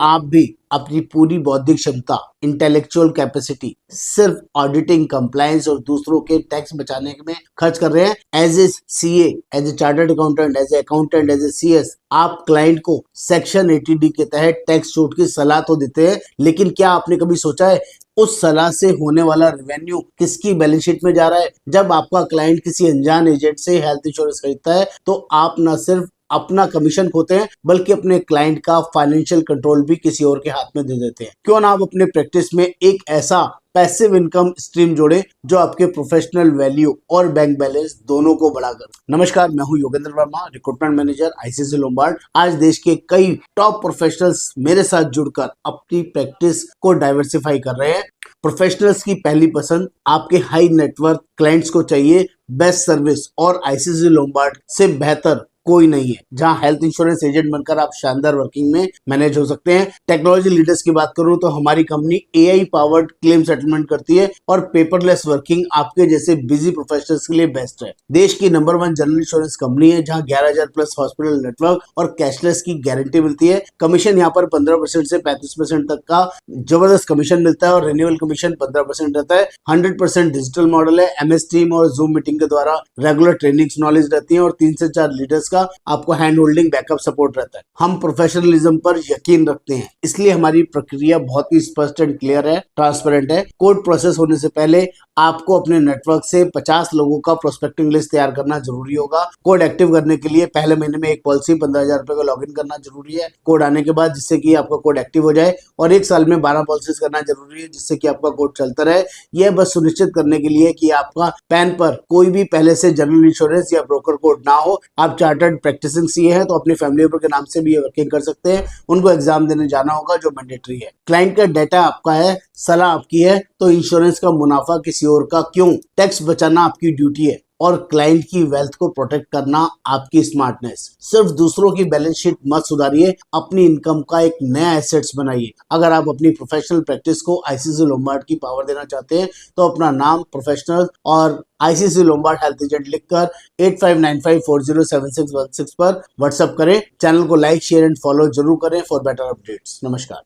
आप भी अपनी पूरी बौद्धिक क्षमता, इंटेलेक्चुअल कैपेसिटी सिर्फ ऑडिटिंग, कंप्लायंस और दूसरों के टैक्स बचाने में खर्च कर रहे हैं? As a CA, as a chartered accountant, as a accountant, as a CS, आप क्लाइंट को सेक्शन 80D के तहत टैक्स छूट की सलाह तो देते हैं, लेकिन क्या आपने कभी सोचा है उस सलाह से होने वाला रेवेन्यू किसकी बैलेंस शीट में जा रहा है? जब आपका क्लाइंट किसी अनजान एजेंट से हेल्थ इंश्योरेंस खरीदता है तो आप न सिर्फ अपना कमीशन खोते हैं बल्कि अपने क्लाइंट का फाइनेंशियल कंट्रोल भी किसी और के हाथ में दे देते हैं। क्यों ना आप अपने प्रैक्टिस में एक ऐसा पैसिव इनकम स्ट्रीम जोड़े जो आपके प्रोफेशनल वैल्यू और बैंक बैलेंस दोनों को बढ़ाकर। नमस्कार, मैं हूं Yogendra Verma, recruitment manager ICICI Lombard. आज देश के कई टॉप प्रोफेशनल्स मेरे साथ जुड़कर अपनी प्रैक्टिस को डाइवर्सिफाई कर रहे हैं। प्रोफेशनल्स की पहली पसंद आपके हाई नेटवर्क क्लाइंट्स को चाहिए बेस्ट सर्विस, और आईसीआईसीआई लोम्बार्ड से बेहतर कोई नहीं है, जहां हेल्थ इंश्योरेंस एजेंट बनकर आप शानदार वर्किंग में मैनेज हो सकते हैं। टेक्नोलॉजी लीडर्स की बात करूं तो हमारी company AI powered claim settlement करती है और पेपरलेस वर्किंग आपके जैसे बिजी प्रोफेशनल्स के लिए बेस्ट है। देश की नंबर 1 जनरल इंश्योरेंस कंपनी है, जहां 11,000 प्लस हॉस्पिटल नेटवर्क और कैशलेस की गारंटी मिलती है। कमीशन यहाँ पर 15% से 35% तक का जबरदस्त कमीशन मिलता है और रिन्यूअल कमीशन 15% रहता है। 100% डिजिटल मॉडल है। एमएस टीम और जूम मीटिंग के द्वारा रेगुलर ट्रेनिंग्स नॉलेज रहती है और 3 से 4 लीडर्स का आपको हैंड होल्डिंग बैकअप सपोर्ट रहता है। हम प्रोफेशनलिज्म पर यकीन रखते हैं, इसलिए हमारी प्रक्रिया बहुत ही स्पष्ट एंड क्लियर है, ट्रांसपेरेंट है। कोड प्रोसेस होने से पहले आपको अपने नेटवर्क से 50 लोगों का प्रोस्पेक्टिंग लिस्ट तैयार करना जरूरी होगा। कोड एक्टिव करने के लिए पहले महीने में एक पॉलिसी 15,000 रुपए का लॉगिन करना जरूरी है कोड आने के बाद, जिससे कि आपका कोड एक्टिव हो जाए, और 1 साल में 12 पॉलिसीज करना जरूरी है जिससे कि आपका कोड चलता रहे। यह बस सुनिश्चित करने के लिए कि आपका पैन पर कोई भी पहले से जनरल इंश्योरेंस या ब्रोकर कोड ना हो। आप चार्टर्ड प्रैक्टिसिंग सीए हैं तो अपनी फैमिली मेंबर के नाम से भी ये वर्किंग कर सकते हैं। उनको एग्जाम देने जाना होगा जो मैंडेटरी है। क्लाइंट का डाटा आपका है, सलाह आपकी है, तो इंश्योरेंस का मुनाफा किसी और का क्यों? टैक्स बचाना आपकी ड्यूटी है और क्लाइंट की वेल्थ को प्रोटेक्ट करना आपकी स्मार्टनेस। सिर्फ दूसरों की बैलेंस शीट मत सुधारिए, अपनी इनकम का एक नया एसेट्स बनाइए। अगर आप अपनी प्रोफेशनल प्रैक्टिस को आईसीआईसीआई लोम्बार्ड की पावर देना चाहते हैं तो अपना नाम, प्रोफेशनल और आईसीआईसीआई लोम्बार्ड हेल्थ एजेंट लिखकर 8595407616 पर व्हाट्सएप करें। चैनल को लाइक, शेयर एंड फॉलो जरूर करें फॉर बेटर अपडेट्स। नमस्कार।